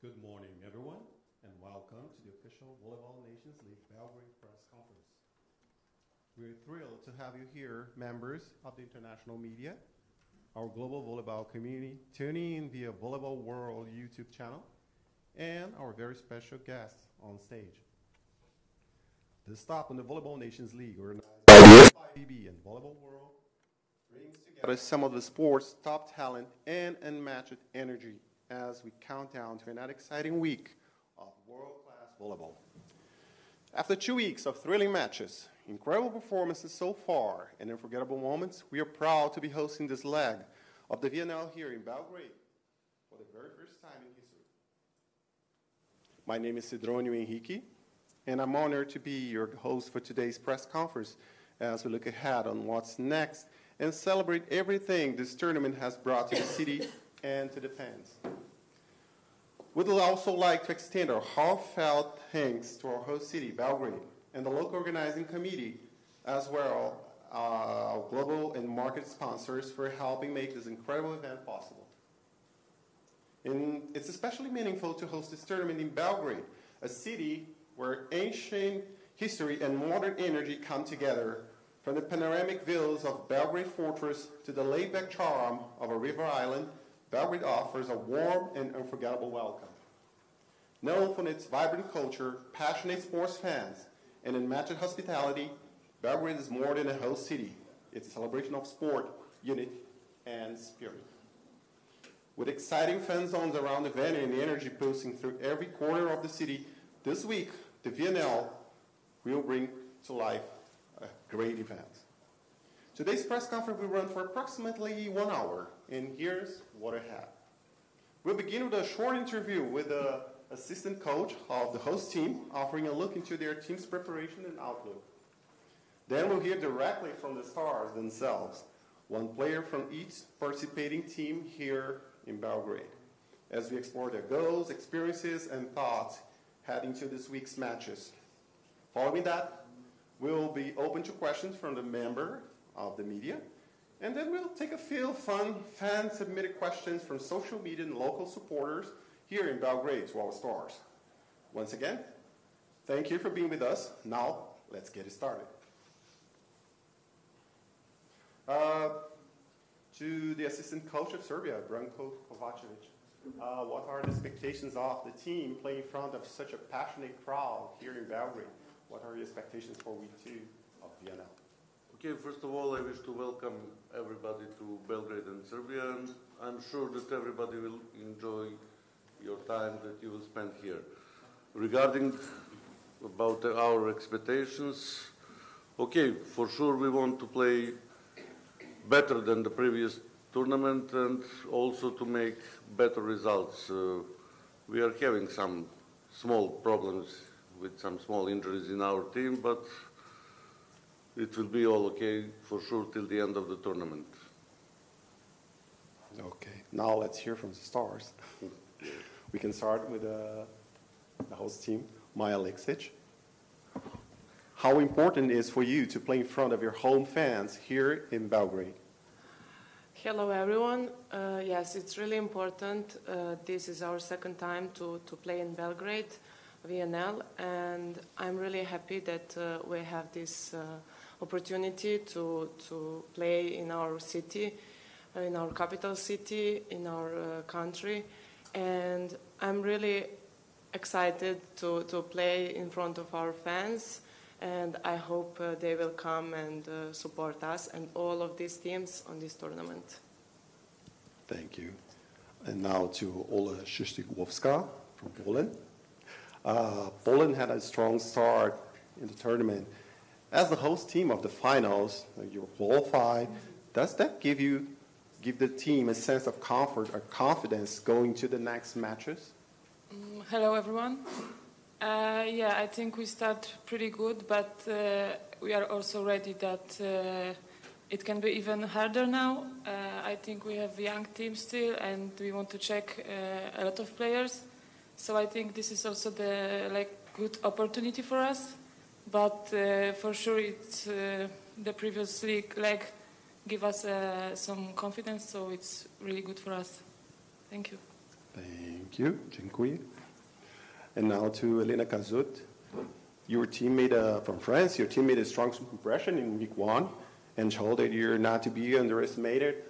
Good morning, everyone, and welcome to the official Volleyball Nations League Belgrade press conference. We're thrilled to have you here, members of the international media, our global volleyball community, tuning in via Volleyball World YouTube channel, and our very special guests on stage. The stop on the Volleyball Nations League, organized by the FIVB and Volleyball World, brings together some of the sport's top talent and unmatched energy as we count down to another exciting week of world-class volleyball. After 2 weeks of thrilling matches, incredible performances so far, and unforgettable moments, we are proud to be hosting this leg of the VNL here in Belgrade for the very first time in history. My name is Cidronio Henrique, and I'm honored to be your host for today's press conference as we look ahead on what's next and celebrate everything this tournament has brought to the city and to the fans. We'd also like to extend our heartfelt thanks to our host city, Belgrade, and the local organizing committee, as well as our global and market sponsors for helping make this incredible event possible. And it's especially meaningful to host this tournament in Belgrade, a city where ancient history and modern energy come together. From the panoramic views of Belgrade Fortress to the laid-back charm of a river island, Belgrade offers a warm and unforgettable welcome. Known for its vibrant culture, passionate sports fans, and unmatched hospitality, Belgrade is more than a host city. It's a celebration of sport, unity, and spirit. With exciting fan zones around the venue and energy pulsing through every corner of the city, this week, the VNL will bring to life a great event. Today's press conference will run for approximately 1 hour, and here's what I have. We'll begin with a short interview with the assistant coach of the host team, offering a look into their team's preparation and outlook. Then we'll hear directly from the stars themselves, one player from each participating team here in Belgrade, as we explore their goals, experiences, and thoughts heading to this week's matches. Following that, we'll be open to questions from the member of the media, and then we'll take a few fun fan-submitted questions from social media and local supporters here in Belgrade to our stars. Once again, thank you for being with us. Now, let's get it started. To the assistant coach of Serbia, Branko Kovacevic, what are the expectations of the team playing in front of such a passionate crowd here in Belgrade? What are your expectations for week 2 of Vienna? Okay, first of all, I wish to welcome everybody to Belgrade and Serbia, and I'm sure that everybody will enjoy your time that you will spend here. Regarding about our expectations, okay, for sure we want to play better than the previous tournament and also to make better results. We are having some small problems with some small injuries in our team, but it will be all okay for sure till the end of the tournament. Okay, now let's hear from the stars. We can start with the host team, Maja Aleksic. How important is for you to play in front of your home fans here in Belgrade? Hello everyone. Yes, it's really important. This is our second time to play in Belgrade, VNL, and I'm really happy that we have this opportunity to play in our city, in our capital city, in our country, and I'm really excited to play in front of our fans, and I hope they will come and support us and all of these teams on this tournament. Thank you. And now to Ola Szystigłowska from Poland. Poland had a strong start in the tournament. As the host team of the finals, you're qualified. Does that give the team a sense of comfort or confidence going to the next matches? Hello, everyone. Yeah, I think we start pretty good, but we are also ready that it can be even harder now. I think we have a young team still, and we want to check a lot of players. So I think this is also the good opportunity for us. But for sure, it's the previous leg give us some confidence, so it's really good for us. Thank you. Thank you. Dziękuję. And now to Elena Kazut. Your team from France, your team made a strong impression in week 1 and showed that you're not to be underestimated.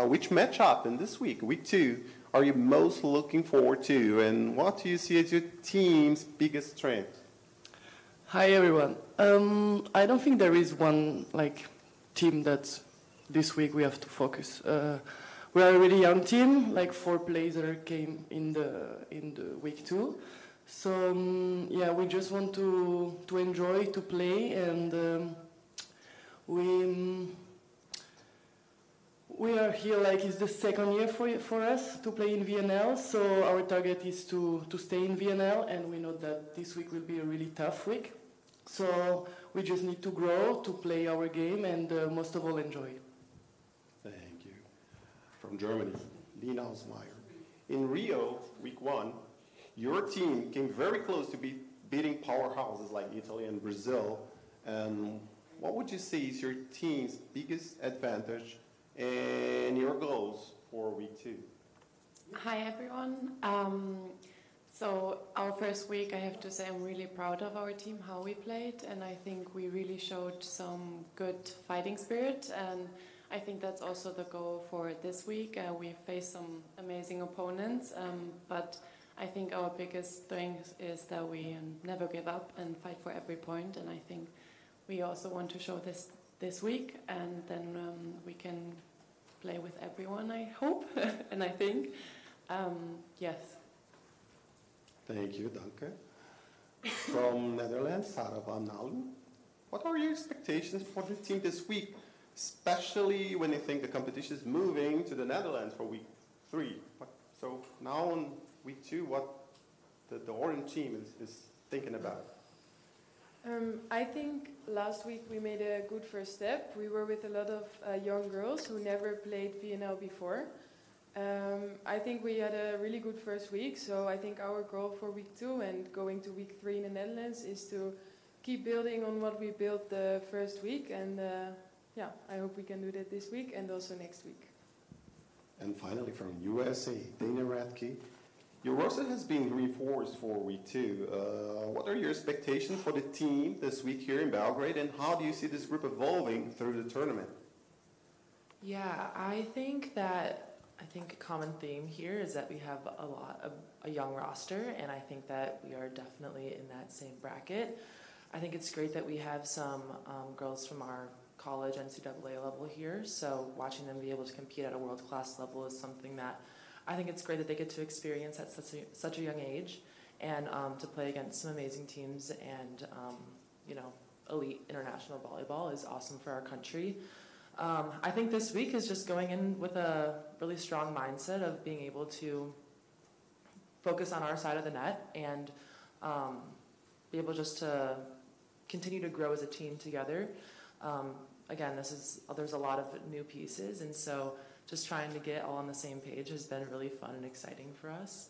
Which matchup in this week, week 2, are you most looking forward to, and what do you see as your team's biggest strength? Hi everyone. I don't think there is one team that this week we have to focus. We are a really young team, 4 players that came in the week 2. So yeah, we just want to enjoy, to play, and we are here it's the second year for us to play in VNL. So our target is to stay in VNL, and we know that this week will be a really tough week. So we just need to grow, to play our game, and most of all enjoy. Thank you. From Germany, Lina Osmeyer. In Rio, week 1, your team came very close to beating powerhouses like Italy and Brazil. And what would you say is your team's biggest advantage and your goals for week 2? Hi everyone. So our first week, I have to say I'm really proud of our team, how we played, and I think we really showed some good fighting spirit, and I think that's also the goal for this week. We faced some amazing opponents, but I think our biggest strength is that we never give up and fight for every point, and I think we also want to show this week, and then we can play with everyone, I hope, and I think. Yes. Thank you, danke. From Netherlands, Sarah van Nalen. What are your expectations for the team this week, especially when you think the competition is moving to the Netherlands for week 3? So now on week 2, what the orange team is thinking about? I think last week we made a good first step. We were with a lot of young girls who never played VNL before. I think we had a really good first week, so I think our goal for week 2 and going to week 3 in the Netherlands is to keep building on what we built the first week, and yeah, I hope we can do that this week and also next week. And finally from USA, Dana Radke. Your roster has been reinforced for week 2. What are your expectations for the team this week here in Belgrade, and how do you see this group evolving through the tournament? Yeah, I think a common theme here is that we have a young roster, and I think that we are definitely in that same bracket. I think it's great that we have some girls from our college NCAA level here, so watching them be able to compete at a world-class level is something that I think it's great that they get to experience at such a young age, and to play against some amazing teams and elite international volleyball is awesome for our country. I think this week is just going in with a really strong mindset of being able to focus on our side of the net and be able just to continue to grow as a team together. Again, there's a lot of new pieces, and so just trying to get all on the same page has been really fun and exciting for us.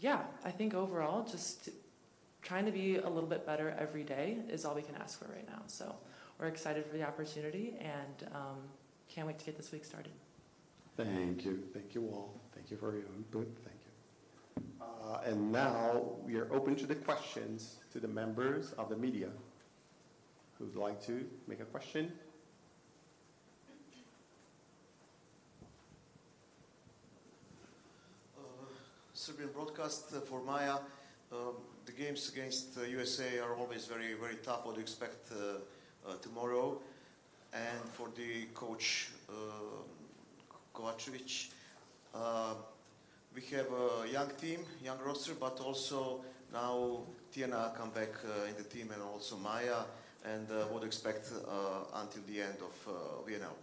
Yeah, I think overall just trying to be a little bit better every day is all we can ask for right now. So we're excited for the opportunity and can't wait to get this week started. Thank you. Thank you all. Thank you for your input. Thank you. And now we are open to the questions to the members of the media. Who'd like to make a question? Serbian broadcast for Maya. The games against USA are always very, very tough. What do you expect tomorrow? And for the coach Kovacevic, we have a young team, young roster, but also now Tijana come back in the team, and also Maya. And what do you expect until the end of VNL?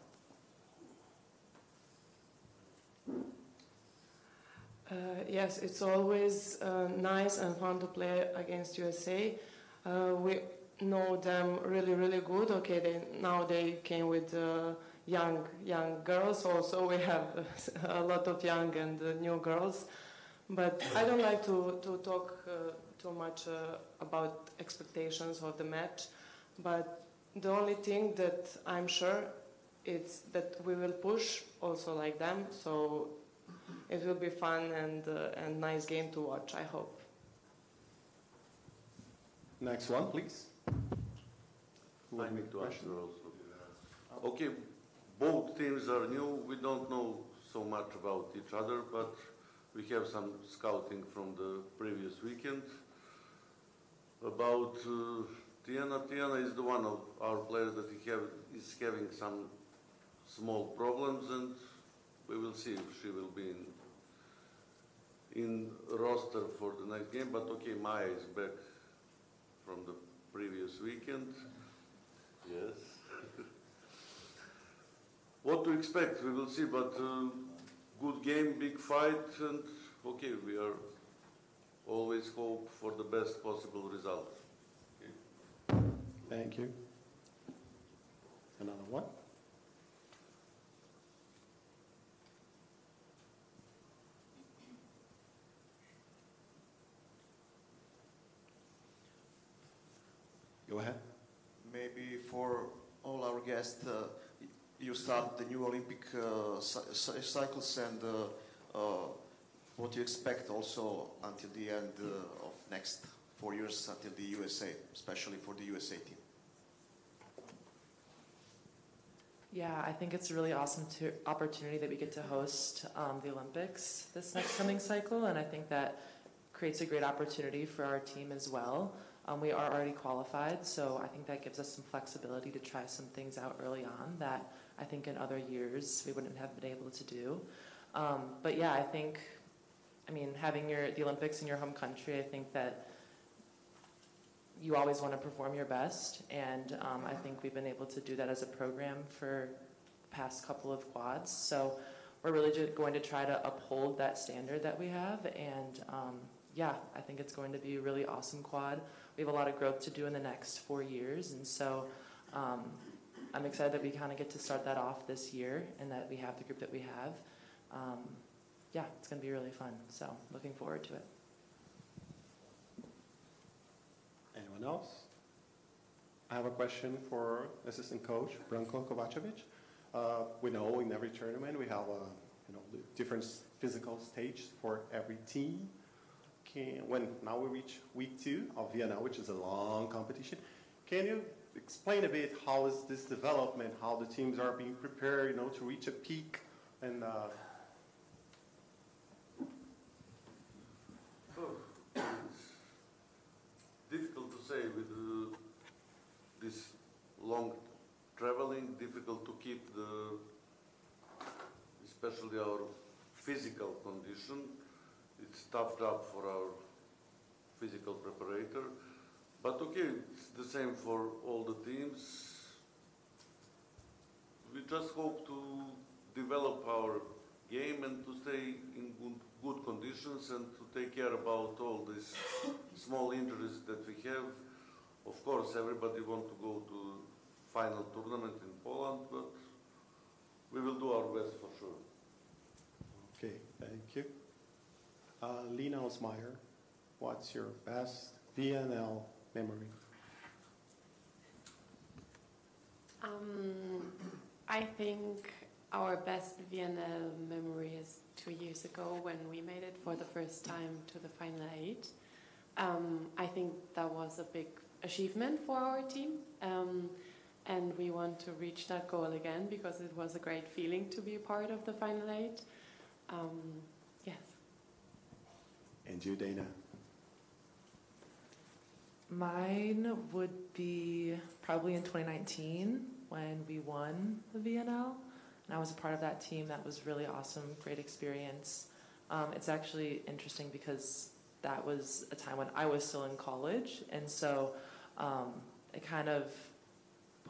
Yes, it's always nice and fun to play against USA. We know them really, really good. Okay, now they came with young girls. Also, we have a lot of young and new girls. But I don't like to talk too much about expectations of the match. But the only thing that I'm sure is that we will push also like them. So it will be fun and nice game to watch, I hope. Next one, please. Who I would make need the to question? answer also. Okay, both teams are new. We don't know so much about each other, but we have some scouting from the previous weekend. About Tiana. Tiana is the one of our players that is having some small problems, and we will see if she will be in roster for the next game. But okay, Maya is back from the previous weekend. Yes. What to expect, we will see, but good game, big fight, and okay, we are always hope for the best possible result. Okay. Thank you. Another one? Go ahead. Maybe for all our guests, you start the new Olympic cycles and what you expect also until the end of next 4 years until the USA, especially for the USA team. Yeah, I think it's a really awesome opportunity that we get to host the Olympics this next coming cycle, and I think that creates a great opportunity for our team as well. We are already qualified, so I think that gives us some flexibility to try some things out early on that I think in other years we wouldn't have been able to do. But yeah, I mean, having the Olympics in your home country, I think that you always want to perform your best, and I think we've been able to do that as a program for the past couple of quads. So we're really just going to try to uphold that standard that we have, and yeah, I think it's going to be a really awesome quad. We have a lot of growth to do in the next 4 years, and so I'm excited that we kind of get to start that off this year and that we have the group that we have. Yeah, it's going to be really fun, so looking forward to it. Anyone else? I have a question for assistant coach Branko Kovacevic. We know in every tournament we have different physical stage for every team. Now we reach week 2 of Vienna, which is a long competition. Can you explain a bit how is this development, how the teams are being prepared, to reach a peak, and It's difficult to say with this long traveling, difficult to keep especially our physical condition. It's tough job for our physical preparator. But okay, it's the same for all the teams. We just hope to develop our game and to stay in good conditions and to take care about all these small injuries that we have. Of course, everybody wants to go to final tournament in Poland, but we will do our best for sure. Okay, thank you. Lena Osmeyer, what's your best VNL memory? I think our best VNL memory is 2 years ago when we made it for the first time to the Final 8. I think that was a big achievement for our team, and we want to reach that goal again because it was a great feeling to be a part of the Final 8. Yes. And you, Dana? Mine would be probably in 2019 when we won the VNL. And I was a part of that team. That was really awesome, great experience. It's actually interesting because that was a time when I was still in college. And so it kind of,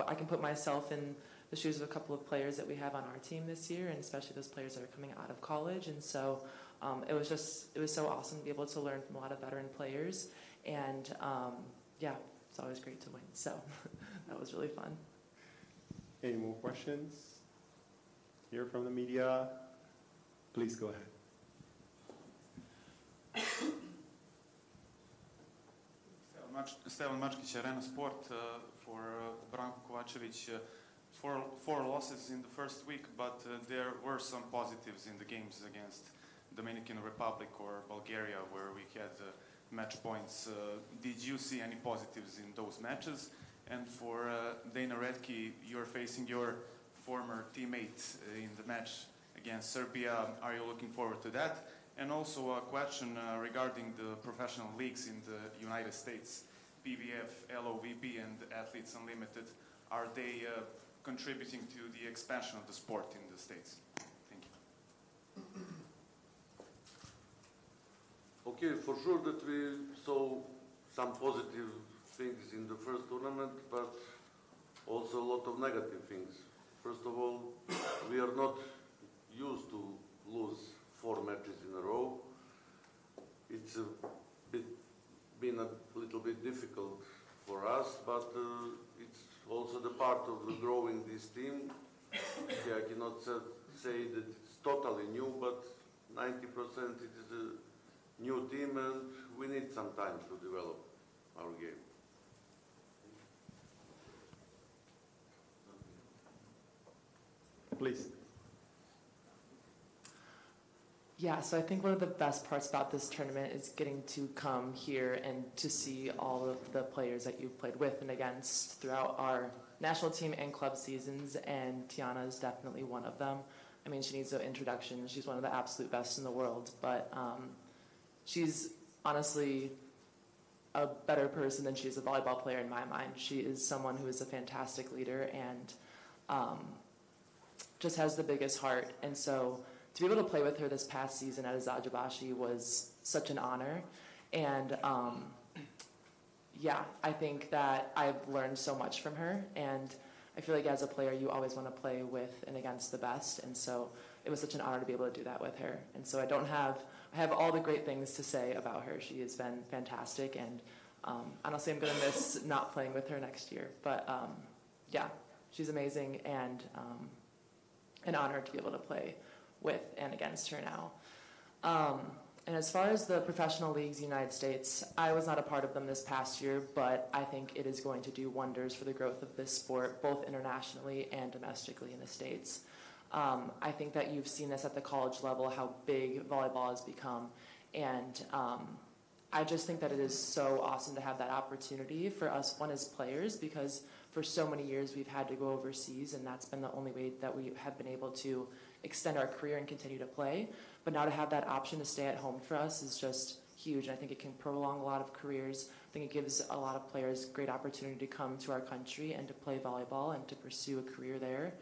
I can put myself in the shoes of a couple of players that we have on our team this year, and especially those players that are coming out of college. And so it was so awesome to be able to learn from a lot of veteran players. And yeah, it's always great to win. So that was really fun. Any more questions? Here from the media? Please go ahead. Stevan Mačkić, Arena Sport, for Branko Kovacevic. 4 losses in the first week, but there were some positives in the games against Dominican Republic or Bulgaria, where we had match points. Did you see any positives in those matches? And for Dana Redke, you're facing your former teammate in the match against Serbia. Are you looking forward to that? And also a question regarding the professional leagues in the United States, PVF, LOVB, and Athletes Unlimited. Are they contributing to the expansion of the sport in the States? Thank you. Okay, for sure that we saw some positive things in the first tournament, but also a lot of negative things. First of all, we are not used to lose 4 matches in a row. It's been a little bit difficult for us, but it's also the part of the growing this team. Okay, I cannot say that it's totally new, but 90% it is a new team, and we need some time to develop our game. Please. Yeah, so I think one of the best parts about this tournament is getting to come here and to see all of the players that you've played with and against throughout our national team and club seasons, and Tiana is definitely one of them. I mean, she needs no introduction. She's one of the absolute best in the world, but she's honestly a better person than she is a volleyball player in my mind. She is someone who is a fantastic leader and just has the biggest heart, and so to be able to play with her this past season at Azajabashi was such an honor. And yeah, I think that I've learned so much from her. And I feel like as a player, you always want to play with and against the best. And so it was such an honor to be able to do that with her. And so I have all the great things to say about her. She has been fantastic. And honestly, I'm going to miss not playing with her next year. But yeah, she's amazing, and an honor to be able to play with and against her now. And as far as the professional leagues in the United States, I was not a part of them this past year, but I think it is going to do wonders for the growth of this sport, both internationally and domestically in the States. I think that you've seen this at the college level, how big volleyball has become, and I just think that it is so awesome to have that opportunity for us, one, as players, because for so many years we've had to go overseas, and that's been the only way that we have been able to extend our career and continue to play. But now to have that option to stay at home for us is just huge. And I think it can prolong a lot of careers. I think it gives a lot of players great opportunity to come to our country and to play volleyball and to pursue a career there.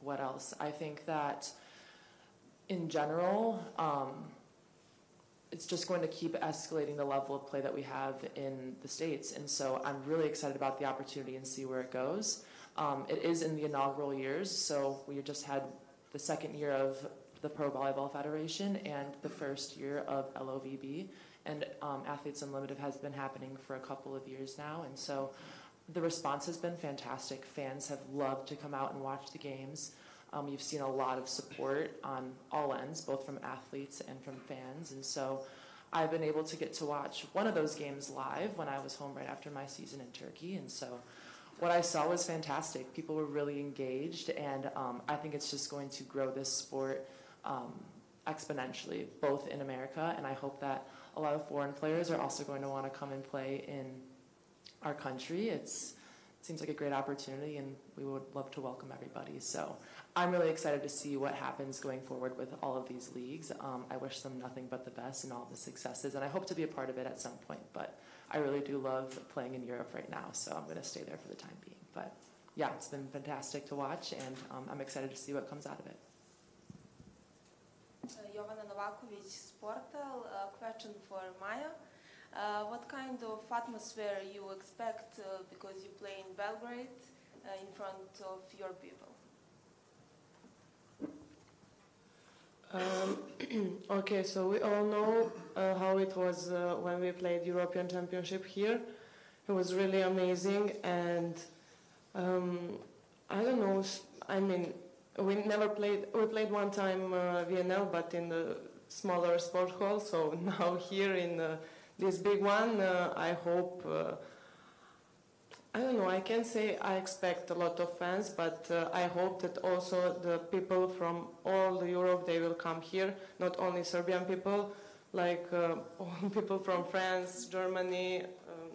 What else? I think that in general, it's just going to keep escalating the level of play that we have in the States. And so I'm really excited about the opportunity and see where it goes. It is in the inaugural years, so we just had the second year of the Pro Volleyball Federation and the first year of LOVB, and Athletes Unlimited has been happening for a couple of years now, and so the response has been fantastic. Fans have loved to come out and watch the games. You've seen a lot of support on all ends, both from athletes and from fans, and so I've been able to get to watch one of those games live when I was home right after my season in Turkey, and so what I saw was fantastic. People were really engaged, and I think it's just going to grow this sport exponentially, both in America, and I hope that a lot of foreign players are also going to want to come and play in our country. It seems like a great opportunity, and we would love to welcome everybody. So I'm really excited to see what happens going forward with all of these leagues. I wish them nothing but the best and all the successes, and I hope to be a part of it at some point, but I really do love playing in Europe right now, so I'm going to stay there for the time being. But yeah, it's been fantastic to watch, and I'm excited to see what comes out of it. Jovana Novakovic, Sportal. Question for Maya. What kind of atmosphere you expect because you play in Belgrade in front of your people? Okay, so we all know how it was when we played European Championship here. It was really amazing, and I don't know, I mean, we played one time VNL, but in the smaller sport hall, so now here in this big one, I hope, I don't know, I can say I expect a lot of fans, but I hope that also the people from all Europe, they will come here, not only Serbian people, like all people from France, Germany,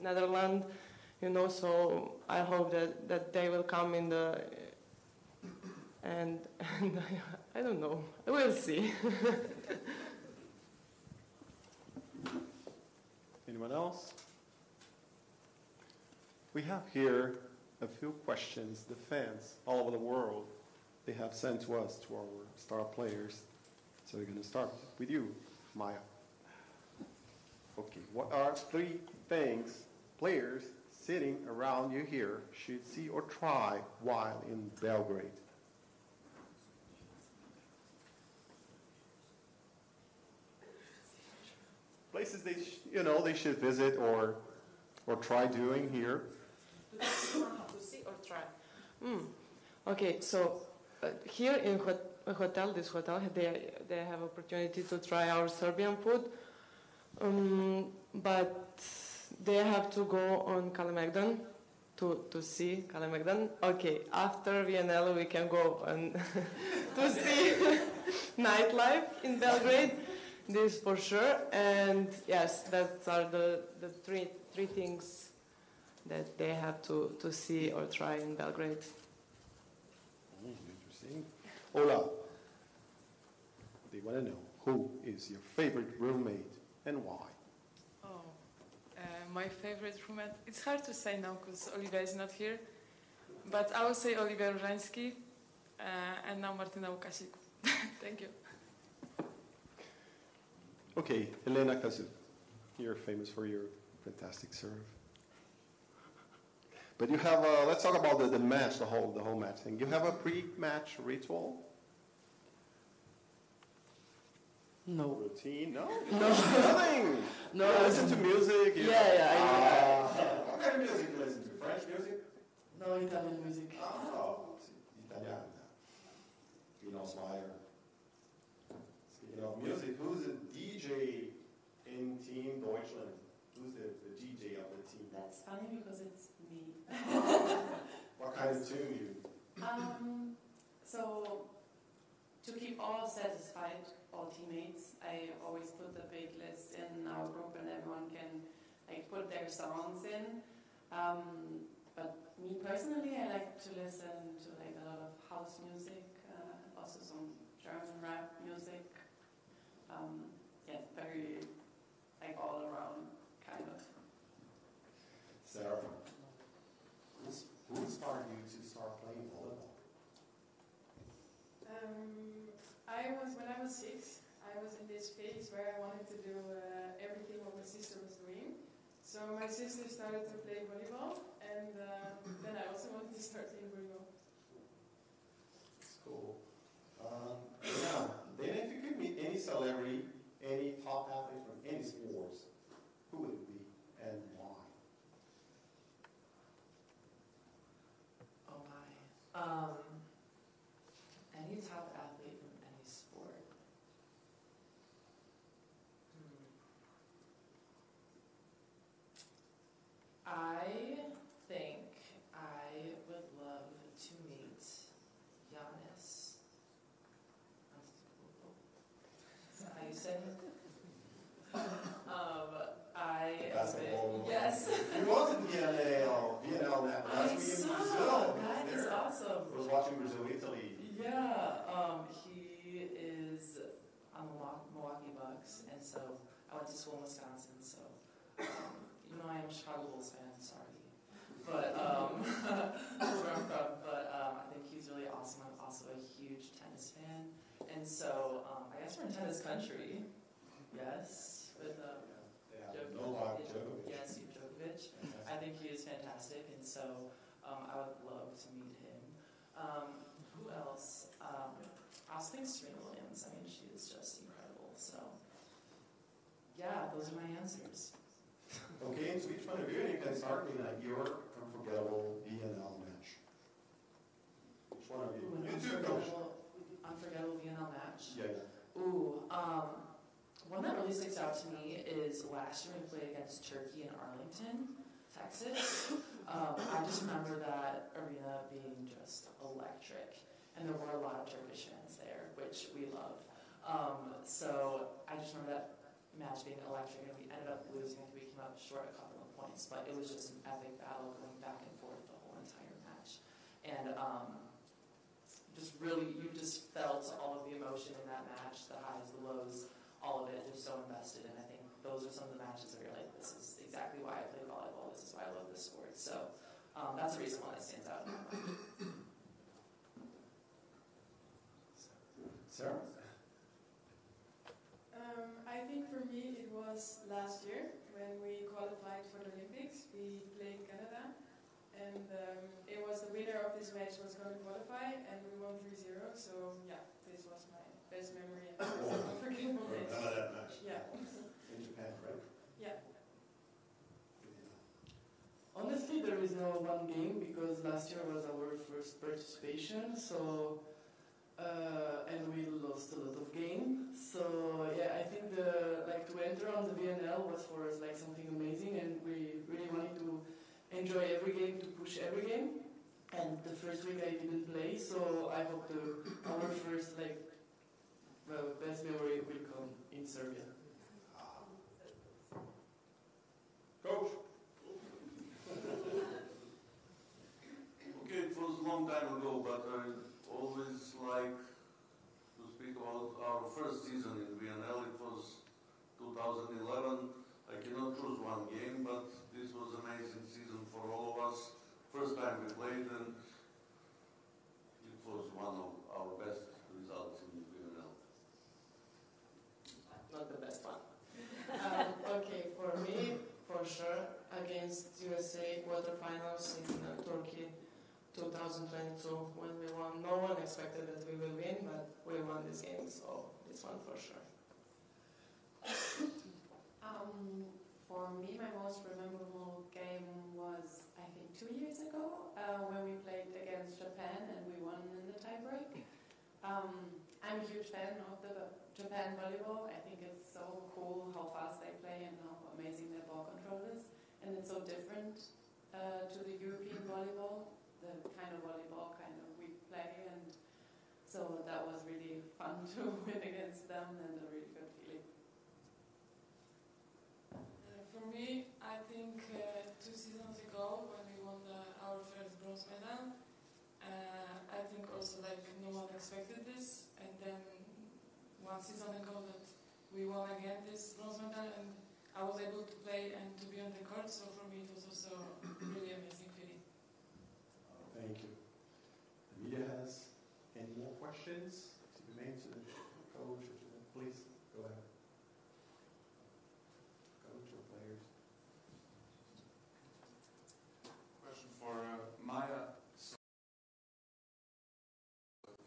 Netherlands, you know, so I hope that they will come in the, and I don't know, we'll see. Anyone else? We have here a few questions the fans all over the world, they have sent to us, to our star players. So we're going to start with you, Maya. Okay, what are 3 things players sitting around you here should see or try while in Belgrade? Places they should visit or try doing here. To see or try. Okay, so here in this hotel, they have opportunity to try our Serbian food, but they have to go on Kalemegdan to see Kalemegdan. Okay, after VNL we can go and to see nightlife in Belgrade. This for sure, and yes, that are the three things that they have to see or try in Belgrade. Interesting. Ola, they want to know, who is your favorite roommate and why? My favorite roommate, it's hard to say now because Olivia is not here, but I will say Olivia Różański and now Martina Łukasiuk. Thank you. Okay, Elena Kazu, you're famous for your fantastic serve. But you have, let's talk about the match, the whole match thing. You have a pre-match ritual? No. Routine? No? No. Nothing? No. You listen to music? Yeah. What kind of music do you listen to? French music? No, Italian music. Oh, Italiano. Speaking of music, who's the DJ in Team Deutschland? Who's the DJ of the team? That's funny because it's me. What kind of tune you? So, to keep all satisfied, all teammates, I always put the big list in our group and everyone can put their songs in. But me personally, I like to listen to a lot of house music, also some German rap music. Very all around kind of. Sarah, who inspired you to start playing volleyball? When I was 6, I was in this phase where I wanted to do everything what my sister was doing. So my sister started to play volleyball, and then I also wanted to start playing volleyball. That's cool. Then if you could meet any celebrity, any top athlete from any sports, who would it be and why? Oh my. Any top athlete from any sport. I think I would love to meet Giannis. Is that how you say it? Yes. He was in VNL last week in Brazil. That is awesome. I was watching Brazil-Italy. Yeah, he is on the Milwaukee Bucks, and so I went to school in Wisconsin, so even though I am a Chicago Bulls fan, sorry. But, that's where I'm from, but I think he's really awesome. I'm also a huge tennis fan, and so I guess we're in tennis country, yes, with Novak Djokovic. Yes, Djokovic. I think he is fantastic, and so I would love to meet him. Who else? I also think Serena Williams. I mean, she is just incredible. So, yeah, those are my answers. Okay, so each one of you can start with your unforgettable VNL match. Which one of you? Ooh, You two, coach. Unforgettable VNL match. Yeah. Ooh, one that really sticks out to me is last year we played against Turkey in Arlington, Texas. I just remember that arena being just electric, and there were a lot of Turkish fans there, which we love. So I just remember that match being electric, and we ended up losing. I think we came up short a couple of points, but it was just an epic battle going back and forth the whole entire match. And just really, you just felt all of the emotion in that match, the highs, the lows, all of it, just so invested. And I think those are some of the matches where you're like, this is exactly why I play volleyball. This is why I love this sport. So that's the reason why that stands out in my mind. Sarah? I think for me it was last year when we qualified for the Olympics. We played Canada, and it was the winner of this match was going to qualify, and we won 3-0. So yeah, this was my best memory and most unforgettable match. Remember that match? Yeah. In Japan, right? Yeah. Honestly, there is no one game because last year was our first participation, so and we lost a lot of games. So yeah, I think to enter on the VNL was for us like something amazing, and we really wanted to enjoy every game, to push every game. And the first week I didn't play, so I hope our first best memory will come in Serbia. Coach? Okay, it was a long time ago, but I always like to speak about our first season in VNL. It was 2011. I cannot choose one game, but this was an amazing season for all of us. First time we played, and it was one of our best results in VNL. Not the best one. Okay, for me, for sure, against USA quarterfinals in Turkey 2022 when we won. No one expected that we will win, but we won this game, so this one for sure. For me, my most memorable game was, I think, 2 years ago when we played against Japan and we won in the tiebreak. I'm a huge fan of the Japan volleyball. I think it's so cool how fast they play and how amazing their ball control is. And it's so different to the European volleyball, the kind of volleyball we play. And so that was really fun to win against them and a really good feeling. For me, I think 2 seasons ago when we won our first bronze medal, I think also no one expected this, and then 1 season ago that we won again this bronze medal, and I was able to play and to be on the court, so for me it was also really amazing feeling. Thank you. The media has any more questions to be made to the coach or to the, please go ahead. Coach or players. Question for Maya. So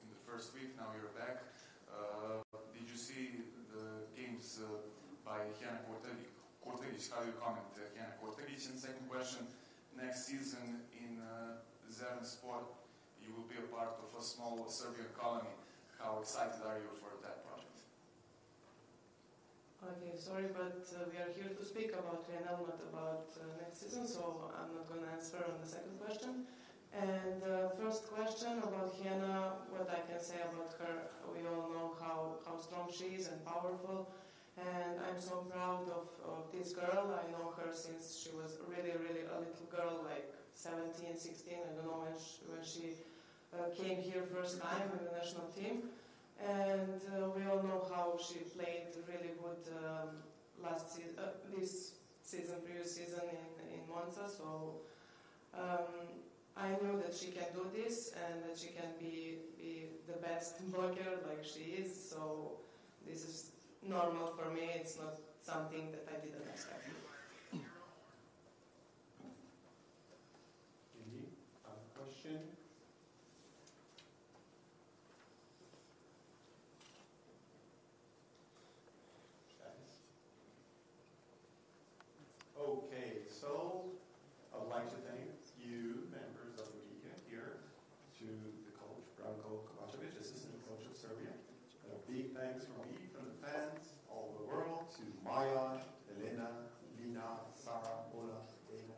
in the first week, now you're back. Did you see the games by Hena Kortegic? How do you comment Hena Kortegic? And second question, next season in Zeren Sport, you will be a part of a small Serbian colony. How excited are you for that project? Okay, sorry, but we are here to speak about VNL, not about next season, so I'm not going to answer on the second question. And first question about Hena, what I can say about her, we all know how strong she is and powerful. And I'm so proud of this girl. I know her since she was really, really a little girl, like 17, 16, I don't know when she came here first time in the national team. And we all know how she played really good last season, this season, previous season in Monza. So I knew that she can do this and that she can be the best blocker like she is. So this is normal for me. It's not something that I didn't expect. Any other question? Okay, so I would like to thank you, members of the media here, to the coach, Branko Kovacevic, assistant coach of Serbia. And a big thanks from me, from the fans all over the world, to Maya, Elena, Lina, Sarah, Ola, Dana.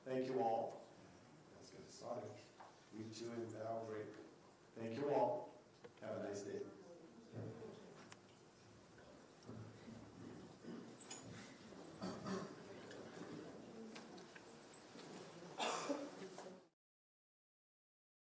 Thank you all. Let's get started. Week 2 in Belgrade. Thank you all.